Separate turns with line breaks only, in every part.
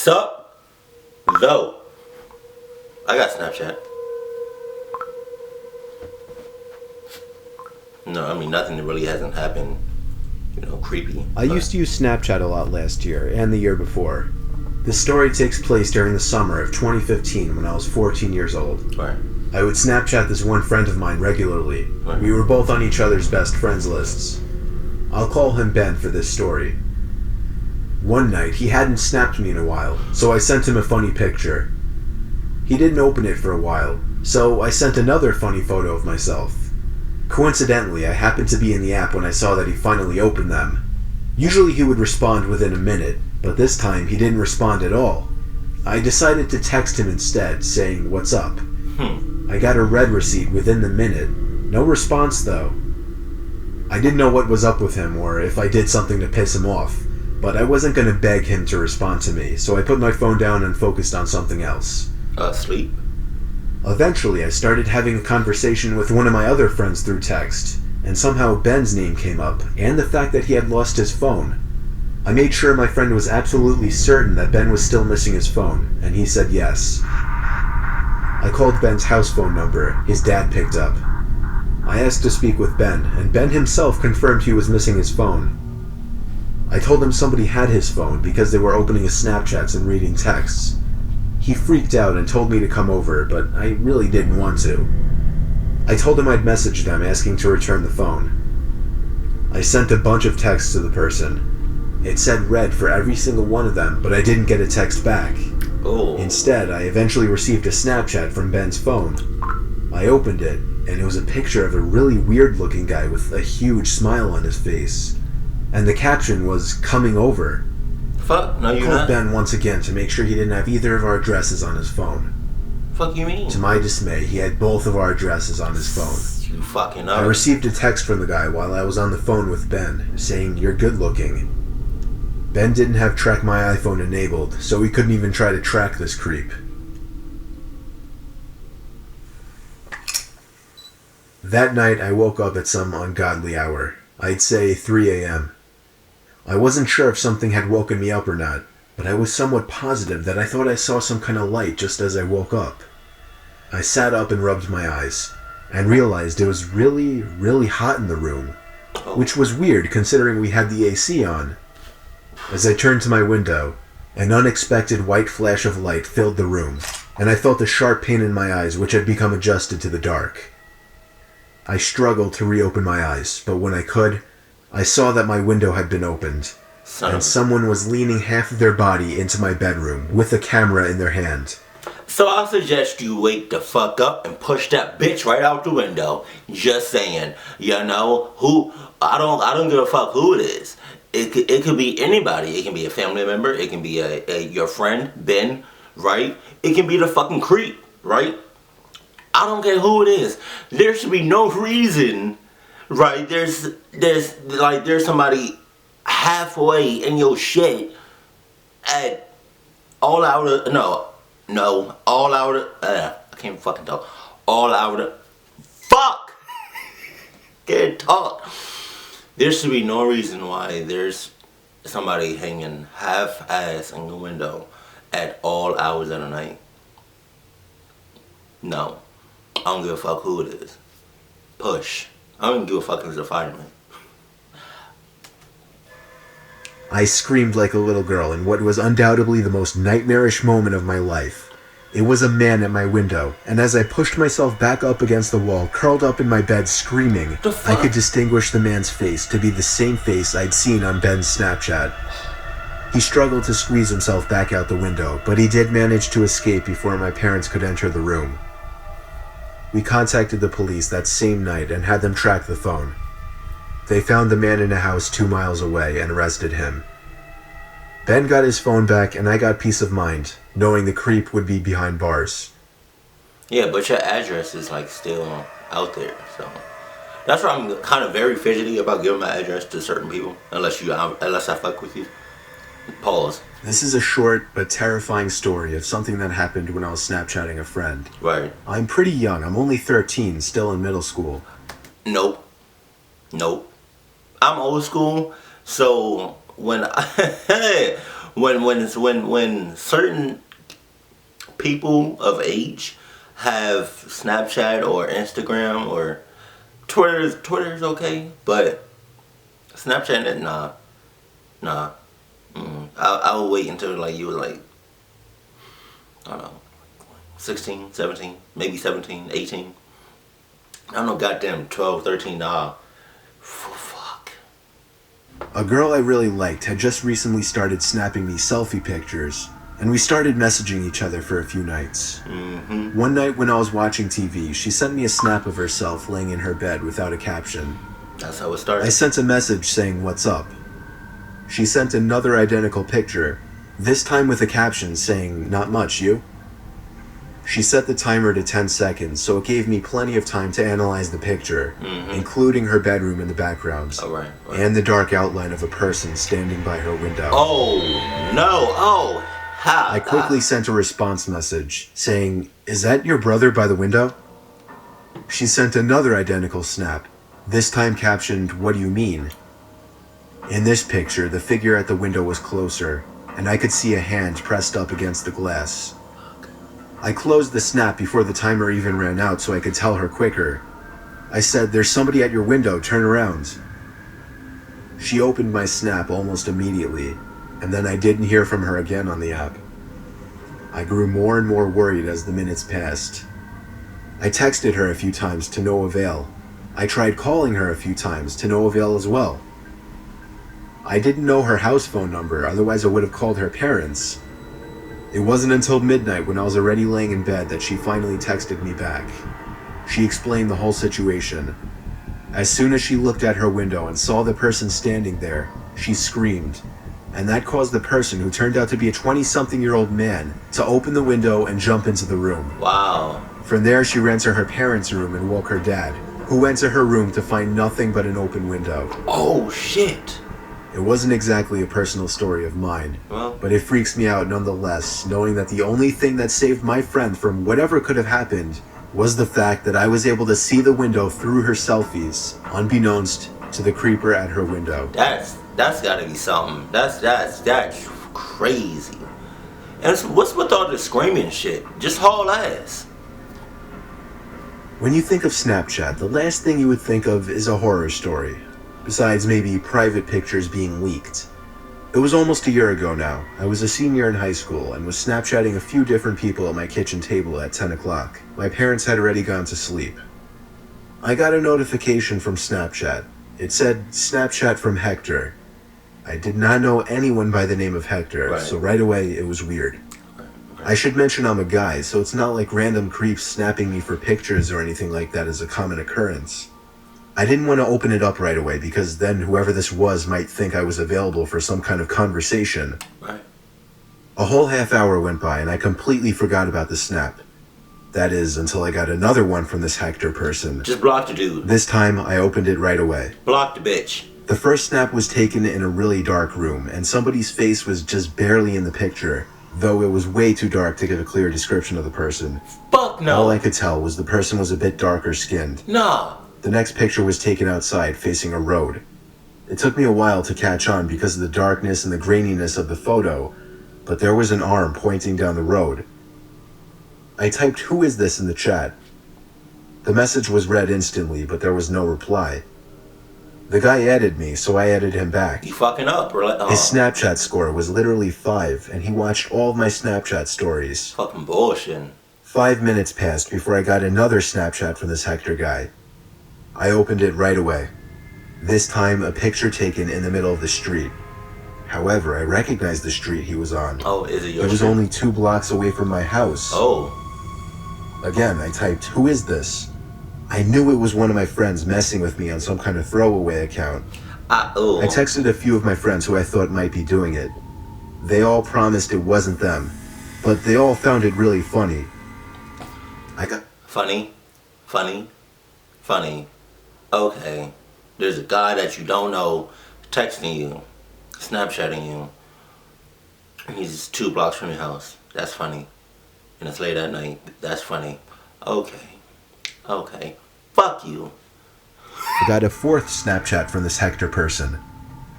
Sup? Though. I got Snapchat. No, I mean, nothing really hasn't happened, creepy.
I used to use Snapchat a lot last year, and the year before. This story takes place during the summer of 2015 when I was 14 years old.
Right.
I would Snapchat this one friend of mine regularly.
Right.
We were both on each other's best friends lists. I'll call him Ben for this story. One night, he hadn't snapped me in a while, so I sent him a funny picture. He didn't open it for a while, so I sent another funny photo of myself. Coincidentally, I happened to be in the app when I saw that he finally opened them. Usually he would respond within a minute, but this time he didn't respond at all. I decided to text him instead, saying, "What's up?" I got a red receipt within the minute. No response, though. I didn't know what was up with him, or if I did something to piss him off, but I wasn't going to beg him to respond to me, so I put my phone down and focused on something else.
Sleep?
Eventually, I started having a conversation with one of my other friends through text, and somehow Ben's name came up, and the fact that he had lost his phone. I made sure my friend was absolutely certain that Ben was still missing his phone, and he said yes. I called Ben's house phone number. His dad picked up. I asked to speak with Ben, and Ben himself confirmed he was missing his phone. I told him somebody had his phone because they were opening his Snapchats and reading texts. He freaked out and told me to come over, but I really didn't want to. I told him I'd message them asking to return the phone. I sent a bunch of texts to the person. It said read for every single one of them, but I didn't get a text back.
Oh.
Instead, I eventually received a Snapchat from Ben's phone. I opened it, and it was a picture of a really weird-looking guy with a huge smile on his face. And the caption was, "Coming over."
Fuck, no,
I
you're
called
not.
Ben once again to make sure he didn't have either of our addresses on his phone.
Fuck you mean?
To my dismay, he had both of our addresses on his phone.
You fucking
I
up.
received a text from the guy while I was on the phone with Ben, saying, "You're good looking." Ben didn't have Track My iPhone enabled, so he couldn't even try to track this creep. That night, I woke up at some ungodly hour. I'd say 3 a.m. I wasn't sure if something had woken me up or not, but I was somewhat positive that I thought I saw some kind of light just as I woke up. I sat up and rubbed my eyes, and realized it was really, really hot in the room, which was weird considering we had the AC on. As I turned to my window, an unexpected white flash of light filled the room, and I felt a sharp pain in my eyes which had become adjusted to the dark. I struggled to reopen my eyes, but when I could, I saw that my window had been opened, and someone was leaning half of their body into my bedroom with a camera in their hand.
So I suggest you wake the fuck up and push that bitch right out the window. Just saying, who? I don't give a fuck who it is. It could be anybody. It can be a family member. It can be your friend Ben, right? It can be the fucking creep, right? I don't care who it is. There should be no reason, right? There's somebody halfway in your shit at all out of all out of I can't fucking talk. All out of fuck. Can't talk. There should be no reason why there's somebody hanging half-ass in the window at all hours of the night. No. I don't give a fuck who it is. Push. I don't give a fuck if it's a fireman.
I screamed like a little girl in what was undoubtedly the most nightmarish moment of my life. It was a man at my window, and as I pushed myself back up against the wall, curled up in my bed screaming, I could distinguish the man's face to be the same face I'd seen on Ben's Snapchat. He struggled to squeeze himself back out the window, but he did manage to escape before my parents could enter the room. We contacted the police that same night and had them track the phone. They found the man in a house 2 miles away and arrested him. Ben got his phone back and I got peace of mind, knowing the creep would be behind bars.
Yeah, but your address is still out there, so that's why I'm kind of very fidgety about giving my address to certain people, unless I fuck with you. Pause.
This is a short but terrifying story of something that happened when I was Snapchatting a friend.
Right.
I'm pretty young. I'm only 13, still in middle school.
Nope. I'm old school, so when when certain people of age have Snapchat or Instagram or Twitter's okay, but Snapchat, nah. I will wait until like you were like, I don't know, 16, 17, maybe 17, 18. I don't know, goddamn 12, 13, nah. Fuck.
A girl I really liked had just recently started snapping me selfie pictures, and we started messaging each other for a few nights.
Mm-hmm.
One night when I was watching TV, she sent me a snap of herself laying in her bed without a caption.
That's how it started.
I sent a message saying, "What's up?" She sent another identical picture, this time with a caption saying, "Not much, you?" She set the timer to 10 seconds, so it gave me plenty of time to analyze the picture, including her bedroom in the background,
right.
and the dark outline of a person standing by her window.
Oh, no, oh, how?
I quickly sent a response message, saying, "Is that your brother by the window?" She sent another identical snap, this time captioned, "What do you mean?" In this picture, the figure at the window was closer, and I could see a hand pressed up against the glass. I closed the snap before the timer even ran out so I could tell her quicker. I said, "There's somebody at your window, turn around." She opened my snap almost immediately, and then I didn't hear from her again on the app. I grew more and more worried as the minutes passed. I texted her a few times to no avail. I tried calling her a few times to no avail as well. I didn't know her house phone number, otherwise I would have called her parents. It wasn't until midnight when I was already laying in bed that she finally texted me back. She explained the whole situation. As soon as she looked at her window and saw the person standing there, she screamed, and that caused the person, who turned out to be a 20-something-year-old man, to open the window and jump into the room.
Wow.
From there, she ran to her parents' room and woke her dad, who went to her room to find nothing but an open window.
Oh, shit.
It wasn't exactly a personal story of mine, but it freaks me out nonetheless, knowing that the only thing that saved my friend from whatever could have happened was the fact that I was able to see the window through her selfies, unbeknownst to the creeper at her window.
That's gotta be something. That's crazy. And what's with all the screaming shit? Just haul ass.
When you think of Snapchat, the last thing you would think of is a horror story. Besides maybe private pictures being leaked. It was almost a year ago now. I was a senior in high school and was Snapchatting a few different people at my kitchen table at 10 o'clock. My parents had already gone to sleep. I got a notification from Snapchat. It said, "Snapchat from Hector." I did not know anyone by the name of Hector, so right away it was weird. I should mention I'm a guy, so it's not like random creeps snapping me for pictures or anything like that is a common occurrence. I didn't want to open it up right away because then whoever this was might think I was available for some kind of conversation.
Right.
A whole half hour went by and I completely forgot about the snap. That is, until I got another one from this Hector person.
Just block the dude.
This time, I opened it right away.
Block the bitch.
The first snap was taken in a really dark room, and somebody's face was just barely in the picture, though it was way too dark to give a clear description of the person.
Fuck no.
All I could tell was the person was a bit darker skinned.
Nah.
The next picture was taken outside, facing a road. It took me a while to catch on because of the darkness and the graininess of the photo, but there was an arm pointing down the road. I typed, "Who is this?" in the chat. The message was read instantly, but there was no reply. The guy added me, so I added him back.
You fucking up, bro.
His Snapchat score was literally 5, and he watched all of my Snapchat stories.
Fucking bullshit.
5 minutes passed before I got another Snapchat from this Hector guy. I opened it right away. This time, a picture taken in the middle of the street. However, I recognized the street he was on.
Oh, is it your
It was
street?
only 2 blocks away from my house.
Oh.
Again, I typed, "Who is this?" I knew it was one of my friends messing with me on some kind of throwaway account. I texted a few of my friends who I thought might be doing it. They all promised it wasn't them, but they all found it really funny.
Funny? Okay. There's a guy that you don't know texting you, Snapchatting you. He's 2 blocks from your house. That's funny. And it's late at night. That's funny. Okay. Fuck you.
I got a 4th Snapchat from this Hector person.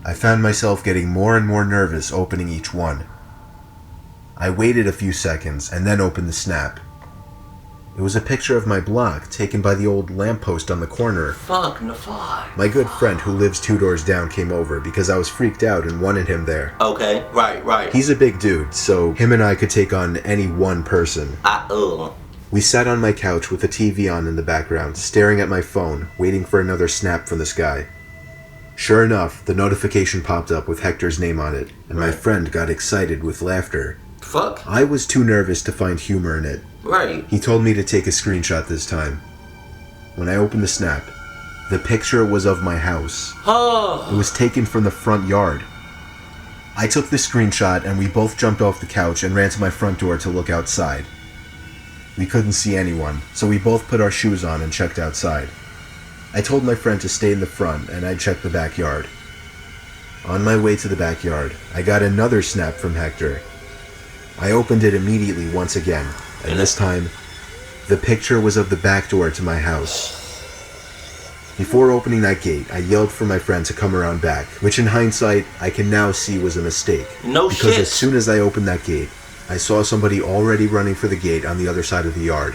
I found myself getting more and more nervous opening each one. I waited a few seconds and then opened the snap. It was a picture of my block taken by the old lamppost on the corner.
Fuck the fuck.
My good friend who lives 2 doors down came over because I was freaked out and wanted him there.
Okay, right.
He's a big dude, so him and I could take on any one person. We sat on my couch with the TV on in the background, staring at my phone, waiting for another snap from this guy. Sure enough, the notification popped up with Hector's name on it, and my friend got excited with laughter.
Fuck.
I was too nervous to find humor in it.
Right.
He told me to take a screenshot this time. When I opened the snap, the picture was of my house.
Oh.
It was taken from the front yard. I took the screenshot and we both jumped off the couch and ran to my front door to look outside. We couldn't see anyone, so we both put our shoes on and checked outside. I told my friend to stay in the front and I'd check the backyard. On my way to the backyard, I got another snap from Hector. I opened it immediately once again, and this time, the picture was of the back door to my house. Before opening that gate, I yelled for my friend to come around back, which in hindsight, I can now see was a mistake.
No
because
shit.
As soon as I opened that gate, I saw somebody already running for the gate on the other side of the yard.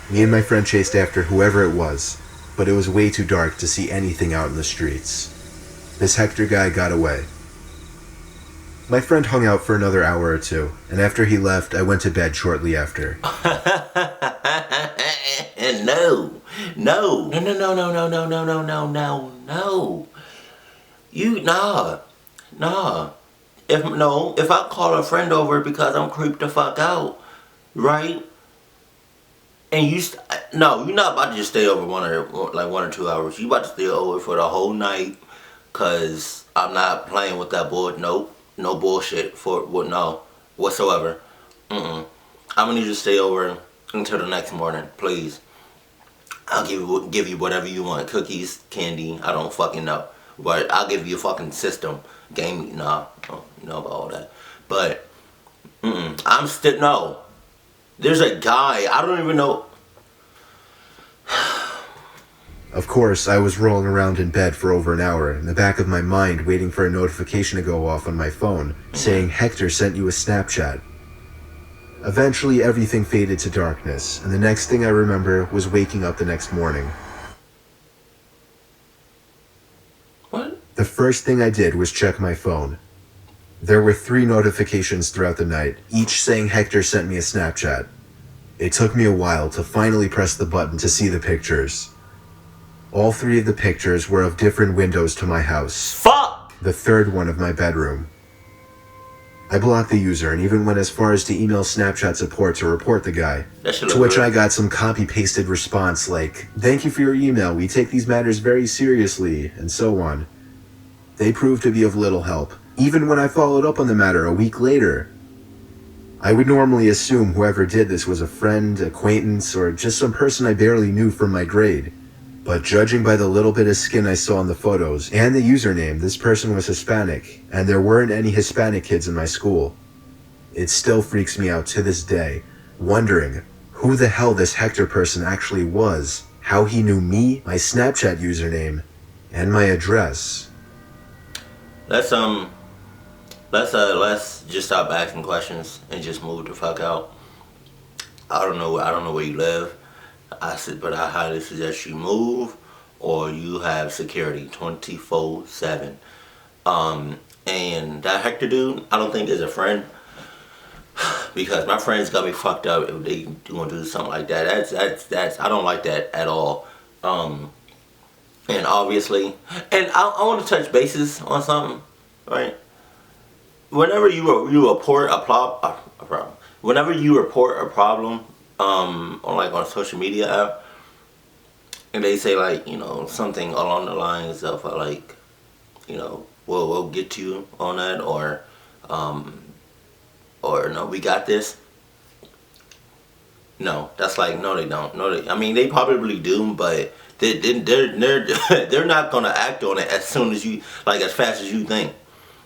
Me and my friend chased after whoever it was, but it was way too dark to see anything out in the streets. This Hector guy got away. My friend hung out for another hour or two, and after he left, I went to bed shortly after.
No. Nah. If I call a friend over because I'm creeped the fuck out, right? And you're not about to just stay over 1 or 2 hours. You about to stay over for the whole night, cause I'm not playing with that board. Nope. No bullshit whatsoever. I'm gonna need you to stay over until the next morning, please. I'll give you whatever you want, cookies, candy. I don't fucking know, but I'll give you a fucking system, game. Nah, I don't know about all that. But I'm still no. There's a guy I don't even know.
Of course, I was rolling around in bed for over an hour, in the back of my mind waiting for a notification to go off on my phone, saying Hector sent you a Snapchat. Eventually, everything faded to darkness, and the next thing I remember was waking up the next morning.
What?
The first thing I did was check my phone. There were 3 notifications throughout the night, each saying Hector sent me a Snapchat. It took me a while to finally press the button to see the pictures. All 3 of the pictures were of different windows to my house.
Fuck!
The third one of my bedroom. I blocked the user and even went as far as to email Snapchat support to report the guy. To which I got some copy-pasted response like, "Thank you for your email, we take these matters very seriously," and so on. They proved to be of little help, even when I followed up on the matter a week later. I would normally assume whoever did this was a friend, acquaintance, or just some person I barely knew from my grade. But judging by the little bit of skin I saw in the photos and the username, this person was Hispanic, and there weren't any Hispanic kids in my school. It still freaks me out to this day, wondering who the hell this Hector person actually was, how he knew me, my Snapchat username, and my address.
Let's just stop asking questions and just move the fuck out. I don't know where you live. But I highly suggest you move, or you have security 24/7. And that Hector dude, I don't think is a friend, because my friends got me fucked up if they gonna do something like that. That's I don't like that at all. And obviously, and I want to touch bases on something, right? Whenever you report a problem, whenever you report a problem, on a social media app, and they say something along the lines of we'll get to you on that, or no, we got this. No, that's no, they don't. No, I mean, they probably do, but they're not gonna act on it as soon as you as fast as you think.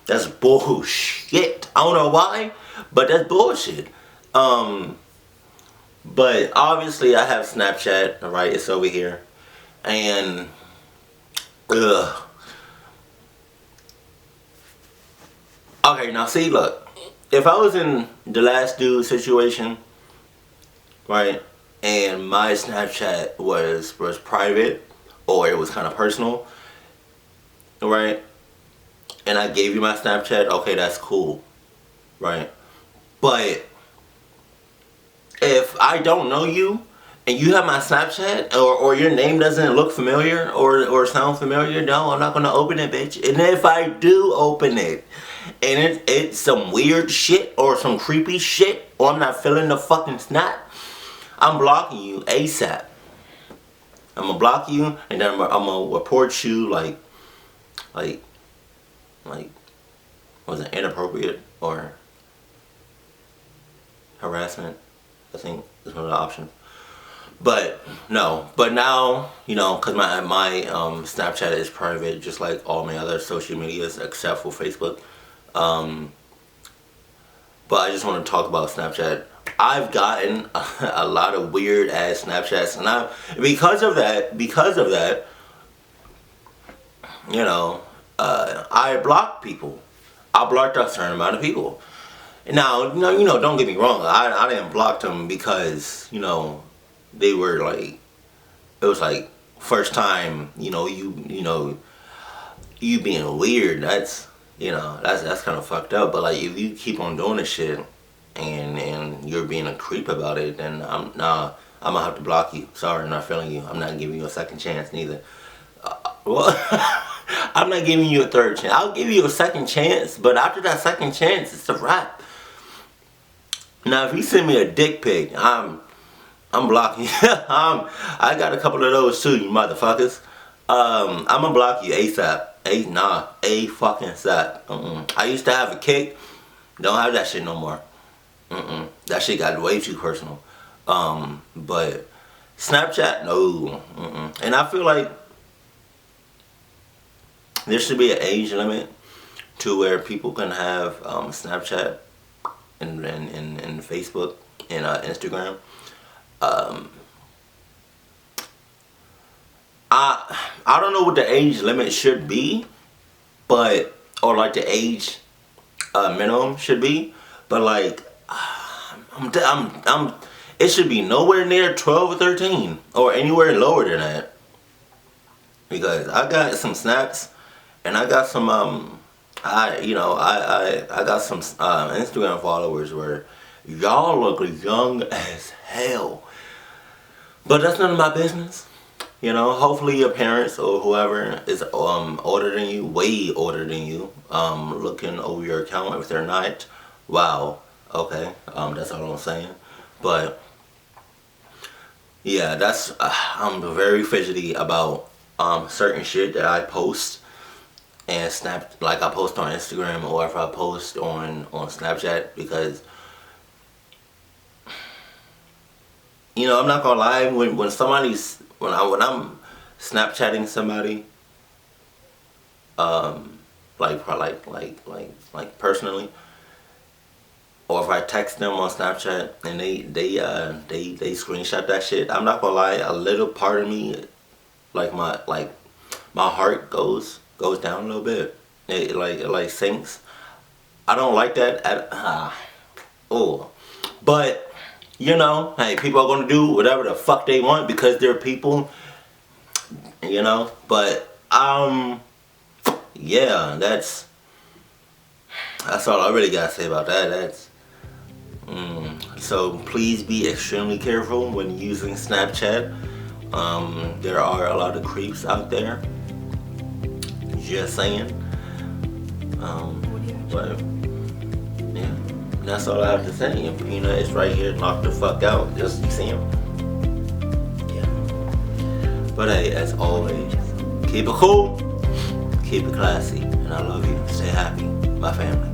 That's bullshit. I don't know why, but that's bullshit. But obviously I have Snapchat, alright, it's over here. And Okay, now see, look. If I was in the last dude situation, right, and my Snapchat was private, or it was kind of personal, right, and I gave you my Snapchat, okay, that's cool, right? But if I don't know you and you have my Snapchat, or your name doesn't look familiar or sound familiar, no, I'm not gonna open it, bitch. And if I do open it and it's some weird shit or some creepy shit, or I'm not feeling the fucking snap, I'm blocking you ASAP. I'm gonna block you, and then I'm gonna report you like was it inappropriate or harassment? I think is one of the options. But no, but now, you know, because my Snapchat is private, just like all my other social medias except for Facebook. But I just want to talk about Snapchat. I've gotten a lot of weird ass Snapchats, and because of that, you know, I block people. I blocked a certain amount of people. Now, you know, don't get me wrong. I didn't block them because, you know, they were like, it was like first time, you know, you being weird. That's, you know, that's kind of fucked up. But like, if you keep on doing this shit and you're being a creep about it, then I'm gonna have to block you. Sorry, I'm not feeling you. I'm not giving you a second chance neither. Well, I'm not giving you a third chance. I'll give you a second chance, but after that second chance, it's a wrap. Now, if you send me a dick pic, I'm blocking you. I got a couple of those too, you motherfuckers. I'm gonna block you ASAP. A fucking sap. I used to have a kick. Don't have that shit no more. That shit got way too personal. But Snapchat, no. And I feel like there should be an age limit to where people can have Snapchat and Facebook and Instagram. I don't know what the age limit should be, but or like the age minimum should be, but like it should be nowhere near 12 or 13 or anywhere lower than that, because I got some snaps and I got some I got some Instagram followers where y'all look young as hell, but that's none of my business. You know, hopefully your parents or whoever is older than you, way older than you, looking over your account. If they're not, wow, okay, that's all I'm saying. But yeah, that's I'm very fidgety about certain shit that I post and like I post on Instagram, or if I post on Snapchat, because, you know, I'm not gonna lie, when somebody's when I'm Snapchatting somebody, like personally, or if I text them on Snapchat and they screenshot that shit, I'm not gonna lie, a little part of me, like my heart goes down a little bit. It like sinks. I don't like that at but you know, hey, people are gonna do whatever the fuck they want because they're people, you know. But yeah, that's all I really gotta say about that. That's so please be extremely careful when using Snapchat. There are a lot of creeps out there. Just saying. But yeah, that's all I have to say. And Peanut is right here, knocked the fuck out. Just see him. Yeah. But hey, as always, keep it cool, keep it classy, and I love you. Stay happy, my family.